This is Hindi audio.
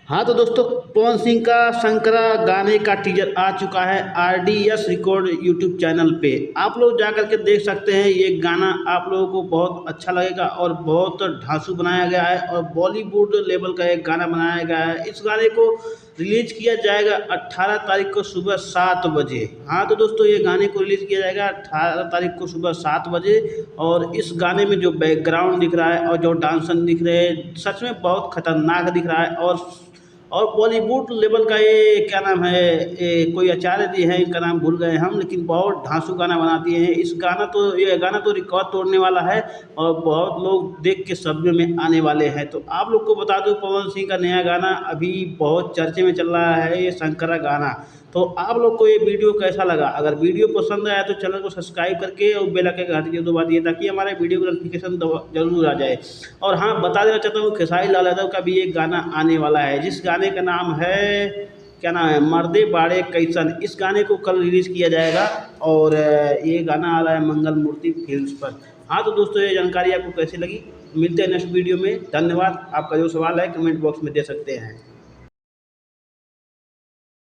हाँ तो दोस्तों, पवन सिंह का शंकरा गाने का टीजर आ चुका है RDS रिकॉर्ड यूट्यूब चैनल पे। आप लोग जा करके देख सकते हैं। ये गाना आप लोगों को बहुत अच्छा लगेगा और बहुत धांसू बनाया गया है और बॉलीवुड लेवल का एक गाना बनाया गया है। इस गाने को रिलीज किया जाएगा 18 तारीख को सुबह 7 बजे। हाँ तो दोस्तों, ये गाने को रिलीज किया जाएगा 18 तारीख को सुबह 7 बजे। और इस गाने में जो बैकग्राउंड दिख रहा है और जो डांसन दिख रहे हैं, सच में बहुत खतरनाक दिख रहा है। और बॉलीवुड लेवल का ये क्या नाम है, कोई आचार्य जी हैं, इनका नाम भूल गए हम, लेकिन बहुत धांसू गाना बनाती हैं। ये गाना तो रिकॉर्ड तोड़ने वाला है और बहुत लोग देख के सदमे में आने वाले हैं। तो आप लोग को बता दूं, पवन सिंह का नया गाना अभी बहुत चर्चे में चल रहा है, ये शंकरा गाना। तो आप लोग को ये वीडियो कैसा लगा? अगर वीडियो पसंद आया तो चैनल को सब्सक्राइब करके और बेल आइकन घंटी दबा दिए, ताकि हमारे वीडियो का नोटिफिकेशन जरूर आ जाए। और हाँ, बता देना चाहता हूँ, खेसारी लाल यादव का भी एक गाना आने वाला है, जिस गाने का नाम है, क्या नाम है, मर्दे बाड़े कैसन। इस गाने को कल रिलीज़ किया जाएगा और ये गाना आ रहा है मंगल मूर्ति फिल्म्स पर। हाँ तो दोस्तों, ये जानकारी आपको कैसी लगी? मिलते हैं नेक्स्ट वीडियो में। धन्यवाद। आपका जो सवाल है कमेंट बॉक्स में दे सकते हैं।